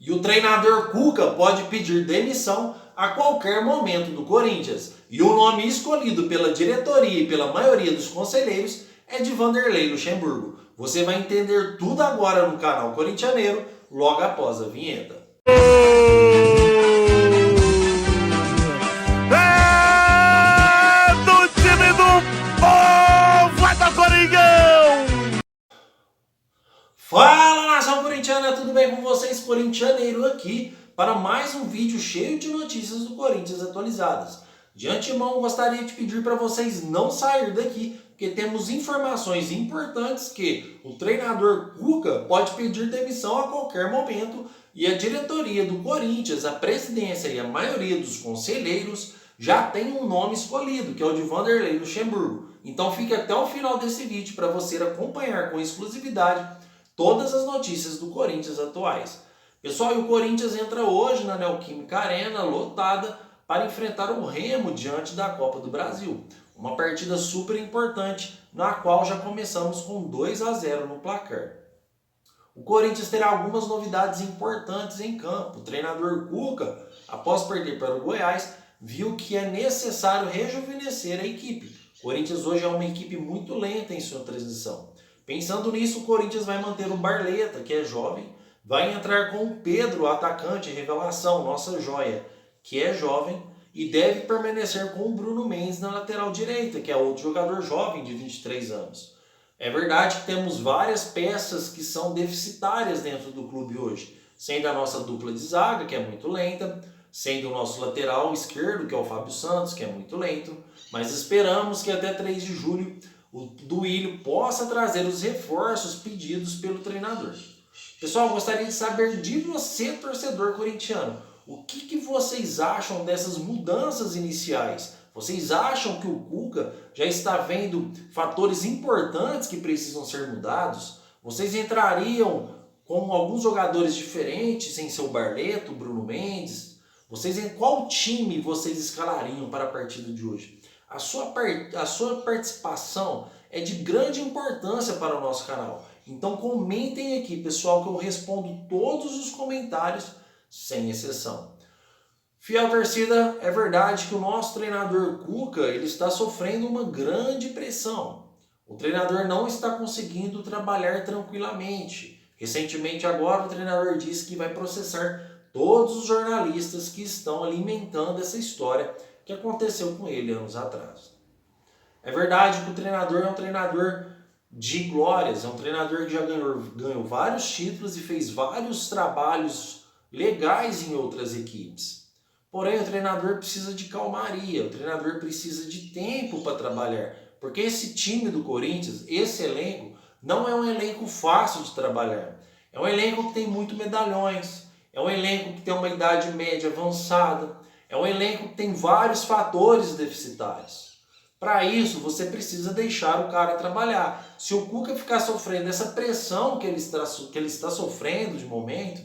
E o treinador Cuca pode pedir demissão a qualquer momento do Corinthians. E o nome escolhido pela diretoria e pela maioria dos conselheiros é de Vanderlei Luxemburgo. Você vai entender tudo agora no canal Corintianeiro, logo após a vinheta. É do time do povo, é do Coringão! Fala, nação corintiana, tudo bem com vocês? Corintianeiro aqui para mais um vídeo cheio de notícias do Corinthians atualizadas. De antemão, gostaria de pedir para vocês não sair daqui, porque temos informações importantes que o treinador Cuca pode pedir demissão a qualquer momento e a diretoria do Corinthians, a presidência e a maioria dos conselheiros já tem um nome escolhido, que é o de Vanderlei Luxemburgo. Então fique até o final desse vídeo para você acompanhar com exclusividade todas as notícias do Corinthians atuais. Pessoal, e o Corinthians entra hoje na Neoquímica Arena, lotada, para enfrentar o Remo diante da Copa do Brasil. Uma partida super importante, na qual já começamos com 2-0 no placar. O Corinthians terá algumas novidades importantes em campo. O treinador Cuca, após perder para o Goiás, viu que é necessário rejuvenescer a equipe. O Corinthians hoje é uma equipe muito lenta em sua transição. Pensando nisso, o Corinthians vai manter o Barleta, que é jovem, vai entrar com o Pedro, atacante, revelação, nossa joia, que é jovem, e deve permanecer com o Bruno Mendes na lateral direita, que é outro jogador jovem de 23 anos. É verdade que temos várias peças que são deficitárias dentro do clube hoje, sendo a nossa dupla de zaga, que é muito lenta, sendo o nosso lateral esquerdo, que é o Fábio Santos, que é muito lento, mas esperamos que até 3 de julho o Duílio possa trazer os reforços pedidos pelo treinador. Pessoal, gostaria de saber de você, torcedor corintiano, o que vocês acham dessas mudanças iniciais? Vocês acham que o Cuca já está vendo fatores importantes que precisam ser mudados? Vocês entrariam com alguns jogadores diferentes sem seu Barleta, o Bruno Mendes? Em qual time vocês escalariam para a partida de hoje? A sua participação é de grande importância para o nosso canal. Então comentem aqui, pessoal, que eu respondo todos os comentários, sem exceção. Fiel torcida, é verdade que o nosso treinador Cuca ele está sofrendo uma grande pressão. O treinador não está conseguindo trabalhar tranquilamente. Recentemente agora o treinador disse que vai processar todos os jornalistas que estão alimentando essa história que aconteceu com ele anos atrás. É verdade que o treinador é um treinador de glórias, é um treinador que já ganhou vários títulos e fez vários trabalhos legais em outras equipes. Porém, o treinador precisa de calmaria, o treinador precisa de tempo para trabalhar, porque esse time do Corinthians, esse elenco, não é um elenco fácil de trabalhar. É um elenco que tem muito medalhões, é um elenco que tem uma idade média avançada, é um elenco que tem vários fatores deficitários. Para isso, você precisa deixar o cara trabalhar. Se o Cuca ficar sofrendo essa pressão que ele está sofrendo de momento,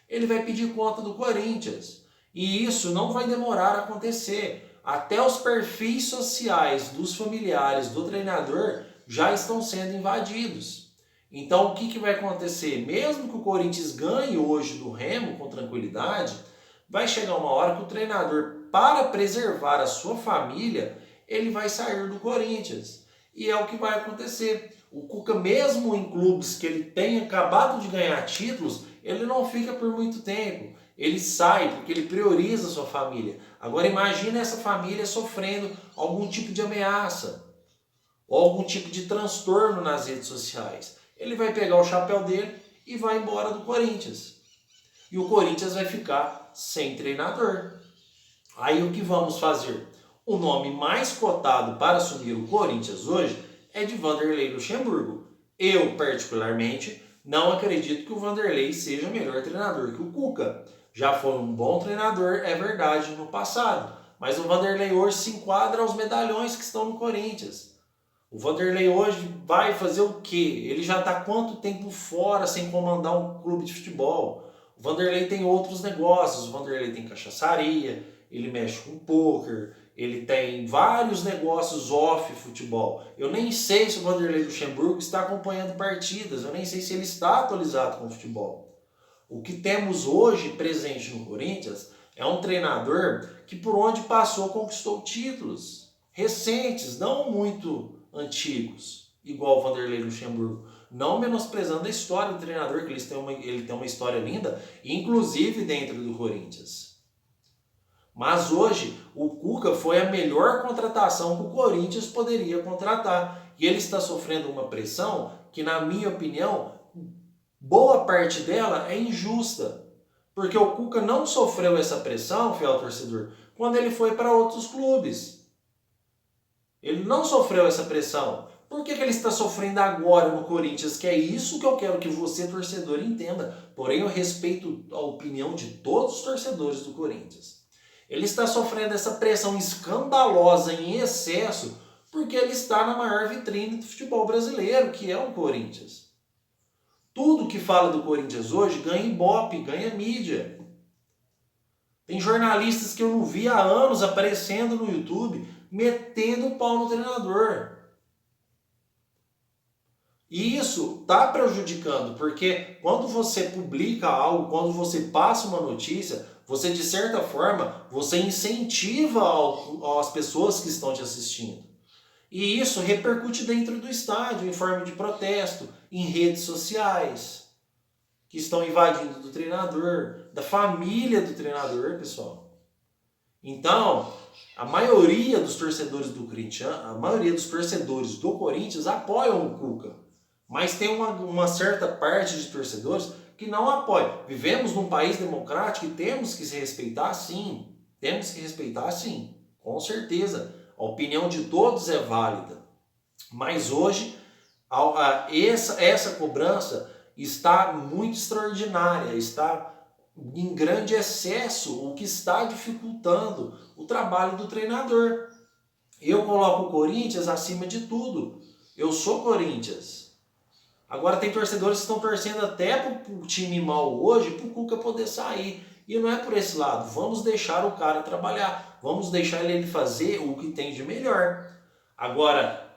ele vai pedir conta do Corinthians. E isso não vai demorar a acontecer. Até os perfis sociais dos familiares do treinador já estão sendo invadidos. Então, o que vai acontecer? Mesmo que o Corinthians ganhe hoje do Remo com tranquilidade, vai chegar uma hora que o treinador, para preservar a sua família, ele vai sair do Corinthians. E é o que vai acontecer. O Cuca, mesmo em clubes que ele tenha acabado de ganhar títulos, ele não fica por muito tempo. Ele sai porque ele prioriza a sua família. Agora imagine essa família sofrendo algum tipo de ameaça ou algum tipo de transtorno nas redes sociais. Ele vai pegar o chapéu dele e vai embora do Corinthians. E o Corinthians vai ficar sem treinador. Aí o que vamos fazer? O nome mais cotado para assumir o Corinthians hoje é de Vanderlei Luxemburgo. Eu, particularmente, não acredito que o Vanderlei seja melhor treinador que o Cuca. Já foi um bom treinador, é verdade, no passado. Mas o Vanderlei hoje se enquadra aos medalhões que estão no Corinthians. O Vanderlei hoje vai fazer o quê? Ele já está quanto tempo fora sem comandar um clube de futebol? O Vanderlei tem outros negócios. O Vanderlei tem cachaçaria, ele mexe com pôquer, ele tem vários negócios off futebol. Eu nem sei se o Vanderlei Luxemburgo está acompanhando partidas, eu nem sei se ele está atualizado com o futebol. O que temos hoje presente no Corinthians é um treinador que por onde passou conquistou títulos recentes, não muito antigos, igual o Vanderlei Luxemburgo. Não menosprezando a história do treinador, que ele tem uma história linda, inclusive dentro do Corinthians. Mas hoje, o Cuca foi a melhor contratação que o Corinthians poderia contratar. E ele está sofrendo uma pressão que, na minha opinião, boa parte dela é injusta. Porque o Cuca não sofreu essa pressão, fiel torcedor, quando ele foi para outros clubes. Ele não sofreu essa pressão. Por que ele está sofrendo agora no Corinthians? Que é isso que eu quero que você, torcedor, entenda. Porém, eu respeito a opinião de todos os torcedores do Corinthians. Ele está sofrendo essa pressão escandalosa em excesso porque ele está na maior vitrine do futebol brasileiro, que é o Corinthians. Tudo que fala do Corinthians hoje ganha ibope, ganha mídia. Tem jornalistas que eu não vi há anos aparecendo no YouTube metendo o pau no treinador. E isso está prejudicando, porque quando você publica algo, quando você passa uma notícia, você de certa forma, você incentiva as pessoas que estão te assistindo. E isso repercute dentro do estádio, em forma de protesto, em redes sociais, que estão invadindo do treinador, da família do treinador, pessoal. Então, a maioria dos torcedores do Corinthians, a maioria dos torcedores do Corinthians apoiam o Cuca. Mas tem uma certa parte de torcedores que não apoia. Vivemos num país democrático e temos que se respeitar, sim. Temos que respeitar, sim. Com certeza. A opinião de todos é válida. Mas hoje, essa cobrança está muito extraordinária, está em grande excesso, o que está dificultando o trabalho do treinador. Eu coloco o Corinthians acima de tudo. Eu sou Corinthians. Agora tem torcedores que estão torcendo até para o time mal hoje, para o Cuca poder sair. E não é por esse lado. Vamos deixar o cara trabalhar. Vamos deixar ele fazer o que tem de melhor. Agora,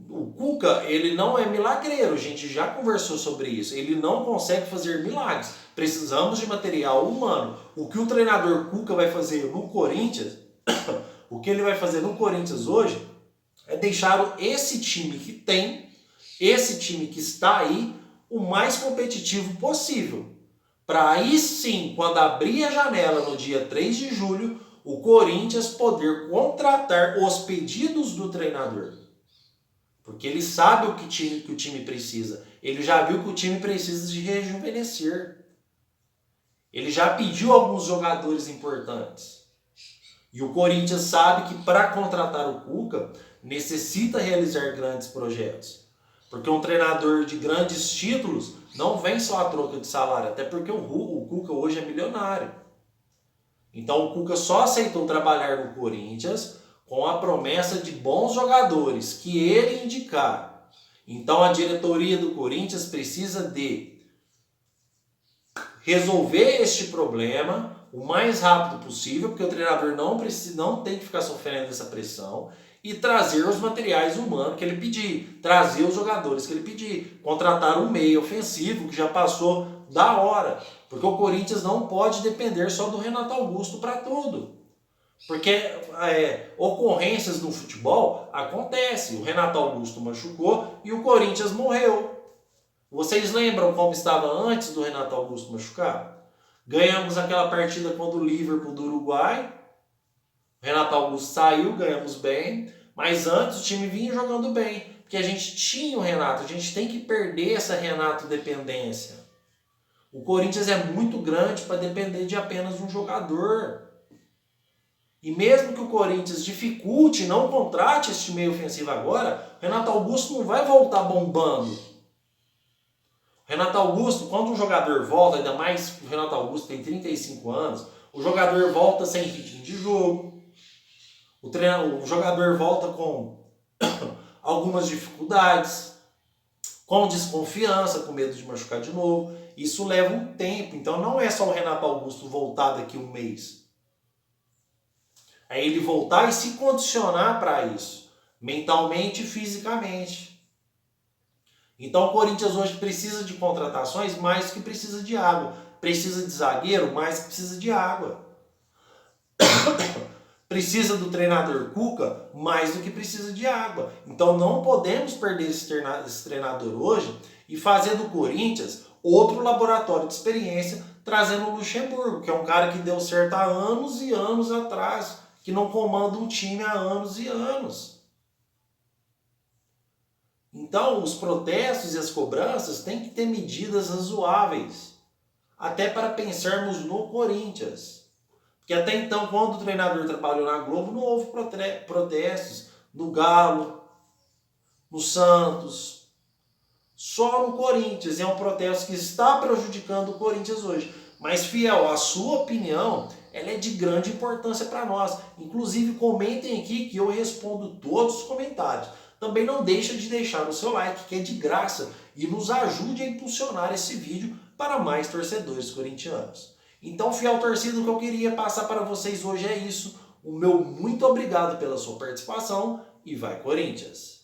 o Cuca, ele não é milagreiro. A gente já conversou sobre isso. Ele não consegue fazer milagres. Precisamos de material humano. O que o treinador Cuca vai fazer no Corinthians, o que ele vai fazer no Corinthians hoje, é deixar esse time que tem, esse time que está aí, o mais competitivo possível. Para aí sim, quando abrir a janela no dia 3 de julho, o Corinthians poder contratar os pedidos do treinador. Porque ele sabe o que o time precisa. Ele já viu que o time precisa de rejuvenescer. Ele já pediu alguns jogadores importantes. E o Corinthians sabe que para contratar o Cuca, necessita realizar grandes projetos. Porque um treinador de grandes títulos não vem só a troca de salário, até porque o Cuca hoje é milionário. Então o Cuca só aceitou trabalhar no Corinthians com a promessa de bons jogadores que ele indicar. Então a diretoria do Corinthians precisa de resolver este problema o mais rápido possível, porque o treinador não tem que ficar sofrendo essa pressão, e trazer os materiais humanos que ele pedir, trazer os jogadores que ele pedir, contratar um meio ofensivo que já passou da hora, porque o Corinthians não pode depender só do Renato Augusto para tudo. Porque ocorrências no futebol acontecem. O Renato Augusto machucou e o Corinthians morreu. Vocês lembram como estava antes do Renato Augusto machucar? Ganhamos aquela partida contra o Liverpool do Uruguai. O Renato Augusto saiu, ganhamos bem. Mas antes o time vinha jogando bem. Porque a gente tinha o Renato. A gente tem que perder essa Renato dependência. O Corinthians é muito grande para depender de apenas um jogador. E mesmo que o Corinthians dificulte, não contrate esse meio ofensivo agora, o Renato Augusto não vai voltar bombando. Renato Augusto, quando um jogador volta, ainda mais o Renato Augusto tem 35 anos, o jogador volta sem ritmo de jogo, o jogador volta com algumas dificuldades, com desconfiança, com medo de machucar de novo. Isso leva um tempo, então não é só o Renato Augusto voltar daqui um mês. É ele voltar e se condicionar para isso, mentalmente e fisicamente. Então o Corinthians hoje precisa de contratações mais do que precisa de água. precisa de zagueiro mais que precisa de água. Precisa do treinador Cuca mais do que precisa de água. Então não podemos perder esse treinador hoje e fazer do Corinthians outro laboratório de experiência, trazendo o Luxemburgo, que é um cara que deu certo há anos e anos atrás, que não comanda um time há anos e anos. Então os protestos e as cobranças têm que ter medidas razoáveis, até para pensarmos no Corinthians. Porque até então, quando o treinador trabalhou na Globo, não houve protestos no Galo, no Santos, só no Corinthians. É um protesto que está prejudicando o Corinthians hoje. Mas, Fiel, a sua opinião ela é de grande importância para nós. Inclusive, comentem aqui que eu respondo todos os comentários. Também não deixa de deixar o seu like, que é de graça, e nos ajude a impulsionar esse vídeo para mais torcedores corintianos. Então, fiel torcida, o que eu queria passar para vocês hoje é isso. O meu muito obrigado pela sua participação e vai Corinthians!